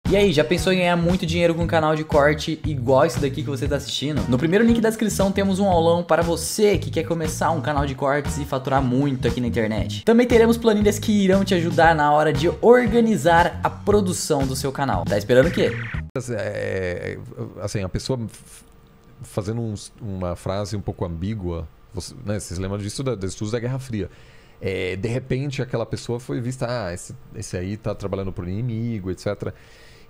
E aí, já pensou em ganhar muito dinheiro com um canal de corte igual esse daqui que você está assistindo? No primeiro link da descrição temos um aulão para você que quer começar um canal de cortes e faturar muito aqui na internet. Também teremos planilhas que irão te ajudar na hora de organizar a produção do seu canal. Tá esperando o quê? Assim, a pessoa fazendo uma frase um pouco ambígua, vocês lembram disso dos estudos da Guerra Fria. De repente aquela pessoa foi vista, esse aí tá trabalhando pro inimigo, etc.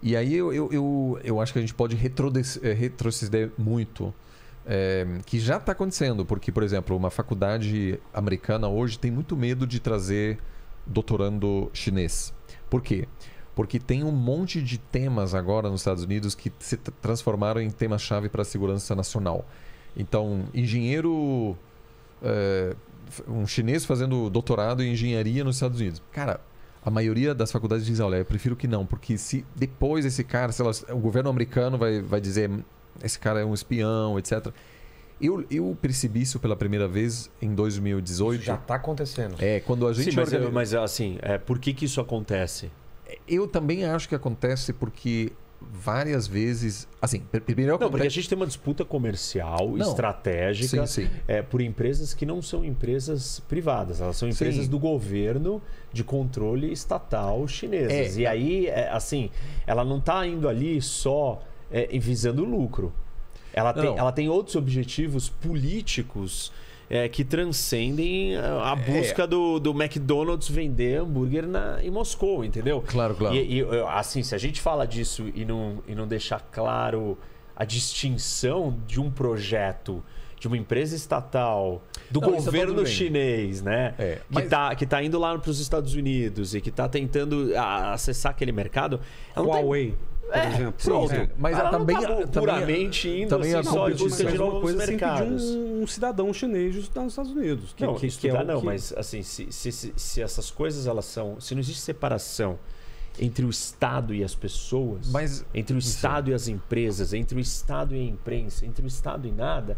E aí eu acho que a gente pode retroceder muito, que já está acontecendo, porque, por exemplo, uma faculdade americana hoje tem muito medo de trazer doutorando chinês. Por quê? Porque tem um monte de temas agora nos Estados Unidos que se transformaram em temas-chave para a segurança nacional. Então, engenheiro, um chinês fazendo doutorado em engenharia nos Estados Unidos. Cara, a maioria das faculdades diz, olha, eu prefiro que não, porque se depois esse cara, o governo americano vai dizer, esse cara é um espião, etc. Eu percebi isso pela primeira vez em 2018. Isso já está acontecendo. Quando a gente... Sim, mas assim, por que isso acontece? Eu também acho que acontece porque várias vezes... Assim, primeiro porque a gente tem uma disputa comercial, estratégica, sim. Por empresas que não são empresas privadas. Elas são empresas do governo de controle estatal chinesas. E aí, assim, ela não está indo ali só visando lucro. Ela tem outros objetivos políticos que transcendem a busca do McDonald's vender hambúrguer em Moscou, entendeu? Claro. E assim, se a gente fala disso e não deixar claro a distinção de um projeto de uma empresa estatal, do governo chinês, né? Que tá indo lá para os Estados Unidos e que está tentando acessar aquele mercado. Huawei. Por exemplo. Pronto. Mas ela também não tá puramente indo também assim, só de busca de novos coisa mercados. Sem pedir um cidadão chinês estudar nos Estados Unidos. Mas assim, se essas coisas elas são... Se não existe separação entre o Estado e as pessoas, entre o Estado e as empresas, entre o Estado e a imprensa, entre o Estado e nada,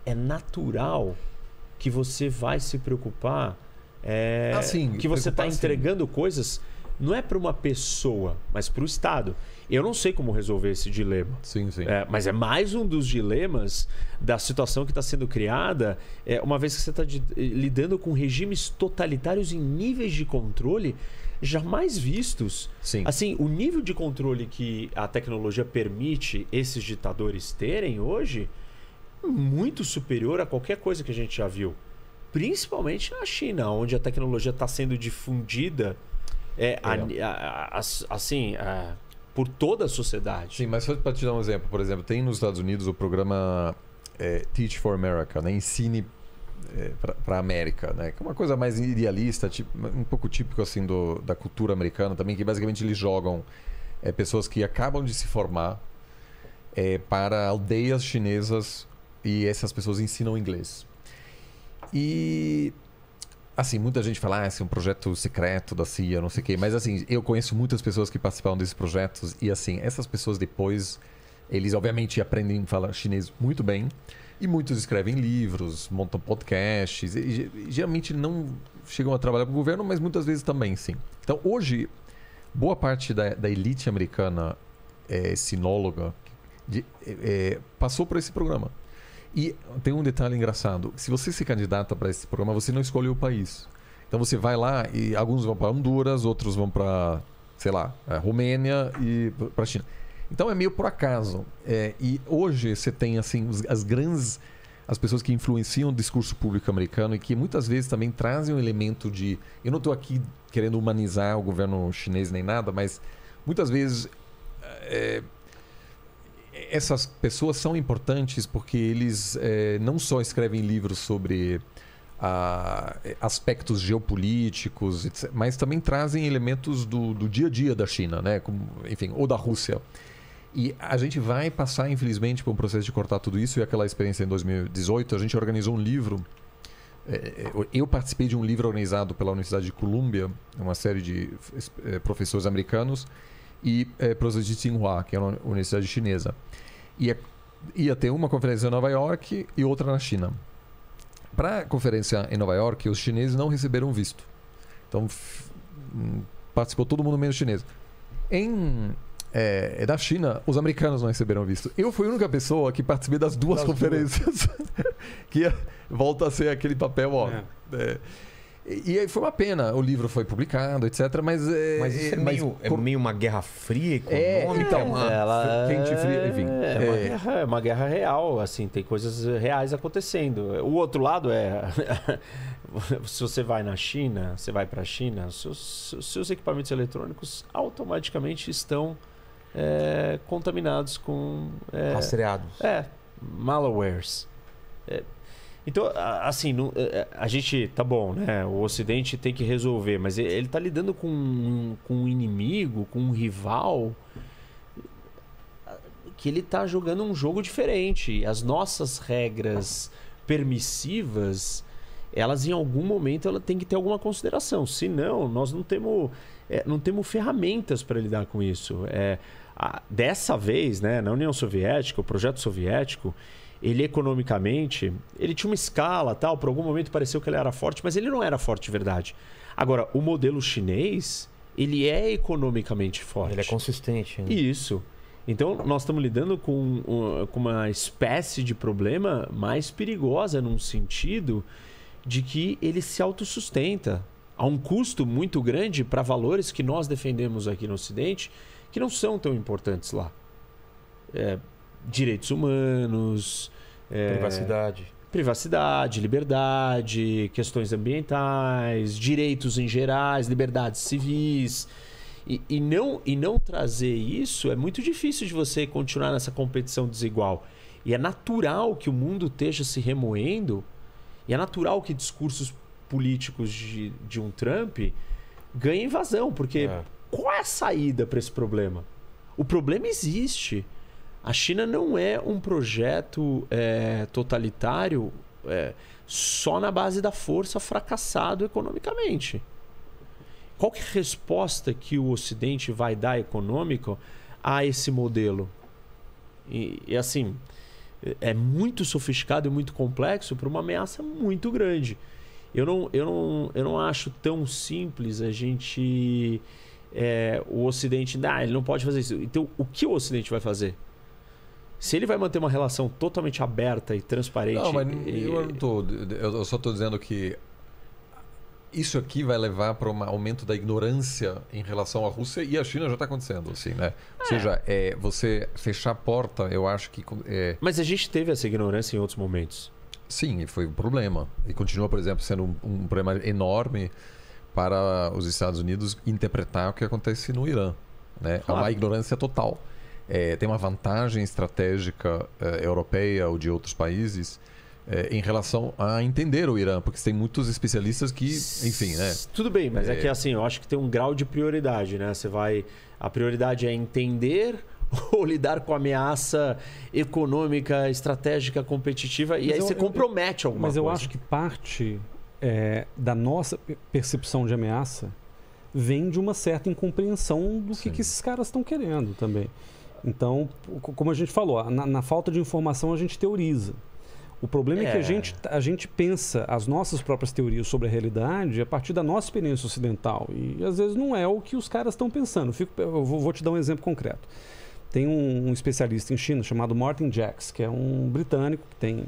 é natural que você vai se preocupar que você está entregando coisas não é para uma pessoa, mas para o Estado. Eu não sei como resolver esse dilema. Sim. Mas é mais um dos dilemas da situação que está sendo criada, uma vez que você está lidando com regimes totalitários em níveis de controle jamais vistos. Sim. Assim, o nível de controle que a tecnologia permite esses ditadores terem hoje é muito superior a qualquer coisa que a gente já viu. Principalmente na China, onde a tecnologia está sendo difundida por toda a sociedade. Sim, mas só para te dar um exemplo, por exemplo, tem nos Estados Unidos o programa Teach for America, né? Ensine para a América, né? Que é uma coisa mais idealista, um pouco típico assim da cultura americana também, que basicamente eles jogam pessoas que acabam de se formar para aldeias chinesas e essas pessoas ensinam inglês. E assim, muita gente fala, esse é um projeto secreto da CIA, não sei o quê. Mas assim, eu conheço muitas pessoas que participaram desses projetos. E assim, essas pessoas depois, eles obviamente aprendem a falar chinês muito bem. E muitos escrevem livros, montam podcasts. E geralmente não chegam a trabalhar para o governo, mas muitas vezes também, sim. Então hoje, boa parte da elite americana sinóloga passou por esse programa. E tem um detalhe engraçado. Se você se candidata para esse programa, você não escolhe o país. Então você vai lá e alguns vão para Honduras, outros vão para, sei lá, Romênia e para a China. Então é meio por acaso. E hoje você tem assim as pessoas que influenciam o discurso público americano e que muitas vezes também trazem um elemento de... Eu não estou aqui querendo humanizar o governo chinês nem nada, mas muitas vezes... essas pessoas são importantes porque eles não só escrevem livros sobre aspectos geopolíticos, etc., mas também trazem elementos do dia a dia da China, né? Enfim, ou da Rússia. E a gente vai passar, infelizmente, por um processo de cortar tudo isso. E aquela experiência em 2018, a gente organizou um livro. Eu participei de um livro organizado pela Universidade de Columbia, uma série de professores americanos, e professores de Tsinghua, que é uma universidade chinesa. Ia ter uma conferência em Nova York e outra na China. Para a conferência em Nova York, os chineses não receberam visto. Então, participou todo mundo menos chinês. Em da China, os americanos não receberam visto. Eu fui a única pessoa que participei das duas conferências. Que volta a ser aquele papel, e aí foi uma pena. O livro foi publicado, etc. Mas isso é meio uma guerra fria econômica. Então, quente, fria, enfim. É uma guerra real, assim, tem coisas reais acontecendo. O outro lado se você vai na China, você vai para a China, seus equipamentos eletrônicos automaticamente estão contaminados com... rastreados. Malwares. Então, assim, a gente, tá bom, né? O Ocidente tem que resolver, mas ele está lidando com um inimigo, com um rival, que ele está jogando um jogo diferente. As nossas regras permissivas, elas em algum momento têm que ter alguma consideração. Senão, nós não temos ferramentas para lidar com isso. Dessa vez, né, na União Soviética, o projeto soviético, ele economicamente, ele tinha uma escala, tal, por algum momento pareceu que ele era forte, mas ele não era forte de verdade. Agora, o modelo chinês, ele é economicamente forte. Ele é consistente. Né? Isso. Então, nós estamos lidando com uma espécie de problema mais perigosa, num sentido de que ele se autossustenta a um custo muito grande para valores que nós defendemos aqui no Ocidente, que não são tão importantes lá. Direitos humanos, privacidade, liberdade, questões ambientais, direitos em gerais, liberdades civis. E não trazer isso é muito difícil de você continuar nessa competição desigual. E é natural que o mundo esteja se remoendo, e é natural que discursos políticos de um Trump ganhem vazão, porque qual é a saída para esse problema? O problema existe. A China não é um projeto totalitário só na base da força, fracassado economicamente. Qual que é a resposta que o Ocidente vai dar econômico a esse modelo? E assim, é muito sofisticado e muito complexo para uma ameaça muito grande. Eu não acho tão simples a gente... o Ocidente... ele não pode fazer isso. Então, o que o Ocidente vai fazer? Se ele vai manter uma relação totalmente aberta e transparente... Não, mas eu só estou dizendo que isso aqui vai levar para um aumento da ignorância em relação à Rússia, e a China já está acontecendo, assim, né? Ou seja, você fechar a porta, eu acho que... Mas a gente teve essa ignorância em outros momentos. Sim, e foi um problema. E continua, por exemplo, sendo um problema enorme para os Estados Unidos interpretar o que acontece no Irã, né? Claro. É uma ignorância total. Tem uma vantagem estratégica europeia ou de outros países em relação a entender o Irã, porque tem muitos especialistas que, enfim, né? Tudo bem, mas é que assim, eu acho que tem um grau de prioridade, né? A prioridade é entender ou lidar com a ameaça econômica, estratégica, competitiva, e aí você compromete alguma coisa. Mas eu acho que parte da nossa percepção de ameaça vem de uma certa incompreensão do que esses caras estão querendo também. Então, como a gente falou, na falta de informação a gente teoriza. O problema é que a gente pensa as nossas próprias teorias sobre a realidade a partir da nossa experiência ocidental. E às vezes não é o que os caras estão pensando. Eu vou te dar um exemplo concreto. Tem um especialista em China chamado Martin Jacks, que é um britânico que tem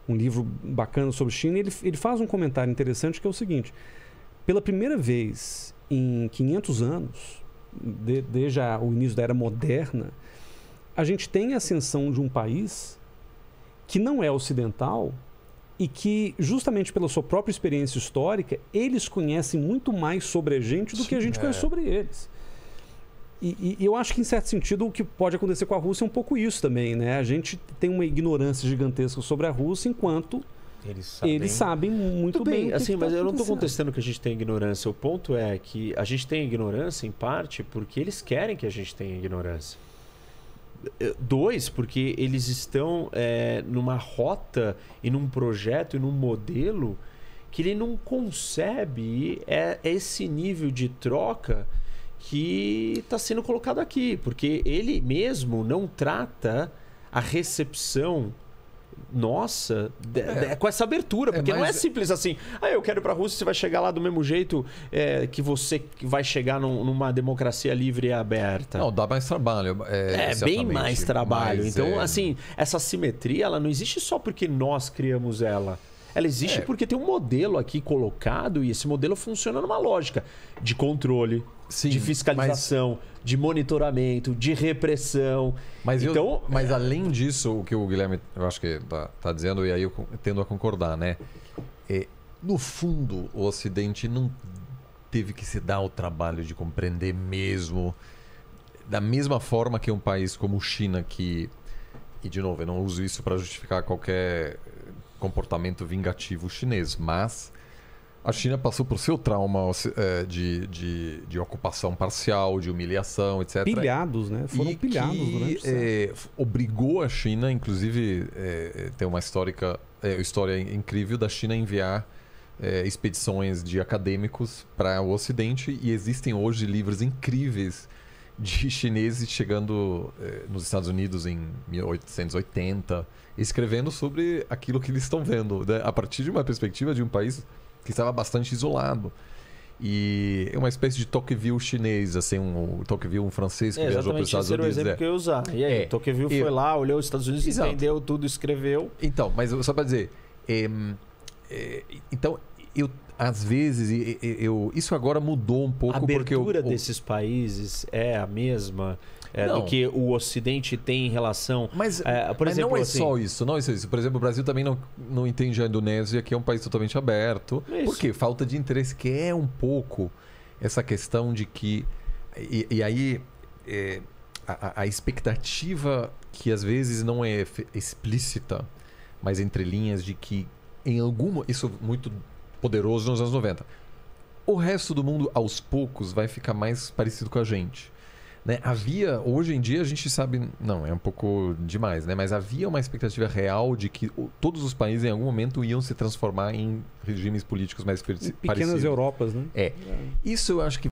um livro bacana sobre China. E ele faz um comentário interessante que é o seguinte: pela primeira vez em 500 anos, desde o início da era moderna, a gente tem a ascensão de um país que não é ocidental e que, justamente pela sua própria experiência histórica, eles conhecem muito mais sobre a gente do que a gente conhece sobre eles. E eu acho que, em certo sentido, o que pode acontecer com a Rússia é um pouco isso também, né? A gente tem uma ignorância gigantesca sobre a Rússia, enquanto eles sabem muito bem. Assim, mas eu não estou contestando que a gente tem ignorância. O ponto é que a gente tem ignorância, em parte, porque eles querem que a gente tenha ignorância. 2, porque eles estão numa rota e num projeto e num modelo que ele não concebe esse nível de troca que está sendo colocado aqui, porque ele mesmo não trata a recepção nossa, com essa abertura. Porque não é simples assim. Eu quero ir para a Rússia, você vai chegar lá do mesmo jeito que você vai chegar numa democracia livre e aberta. Não, dá mais trabalho. Bem mais trabalho. Então, assim, essa simetria, ela não existe só porque nós criamos ela. Ela existe porque tem um modelo aqui colocado e esse modelo funciona numa lógica de controle, de fiscalização, de monitoramento, de repressão. Mas além disso, o que o Guilherme, eu acho que tá dizendo, e aí eu tendo a concordar, né? No fundo, o Ocidente não teve que se dar o trabalho de compreender mesmo, da mesma forma que um país como China, que... E, de novo, eu não uso isso para justificar qualquer comportamento vingativo chinês, mas a China passou por seu trauma de ocupação parcial, de humilhação, etc. Pilhados, né? Foram pilhados durante o século. Obrigou a China, inclusive, tem uma história incrível da China enviar expedições de acadêmicos para o Ocidente, e existem hoje livros incríveis de chineses chegando nos Estados Unidos em 1880, escrevendo sobre aquilo que eles estão vendo, né? A partir de uma perspectiva de um país que estava bastante isolado. E é uma espécie de Tocqueville chinês, assim, um Tocqueville, um francês que viajou para os Estados Unidos. Esse era o exemplo que eu ia usar. E aí, Tocqueville foi lá, olhou os Estados Unidos, entendeu tudo, escreveu. Então, mas só para dizer... então, às vezes, isso agora mudou um pouco. A abertura desses países é a mesma do que o Ocidente tem em relação... Mas, por exemplo, não é só isso, não é só isso. Por exemplo, o Brasil também não entende a Indonésia, que é um país totalmente aberto. Por quê? Falta de interesse, que é um pouco essa questão de que... E aí, a expectativa que às vezes não é explícita, mas entre linhas, de que em alguma... Isso muito poderoso nos anos 90. O resto do mundo, aos poucos, vai ficar mais parecido com a gente. Né? Hoje em dia, a gente sabe... Não, é um pouco demais, né? Mas havia uma expectativa real de que todos os países, em algum momento, iam se transformar em regimes políticos mais parecidos. Pequenas Europas, né? Isso eu acho que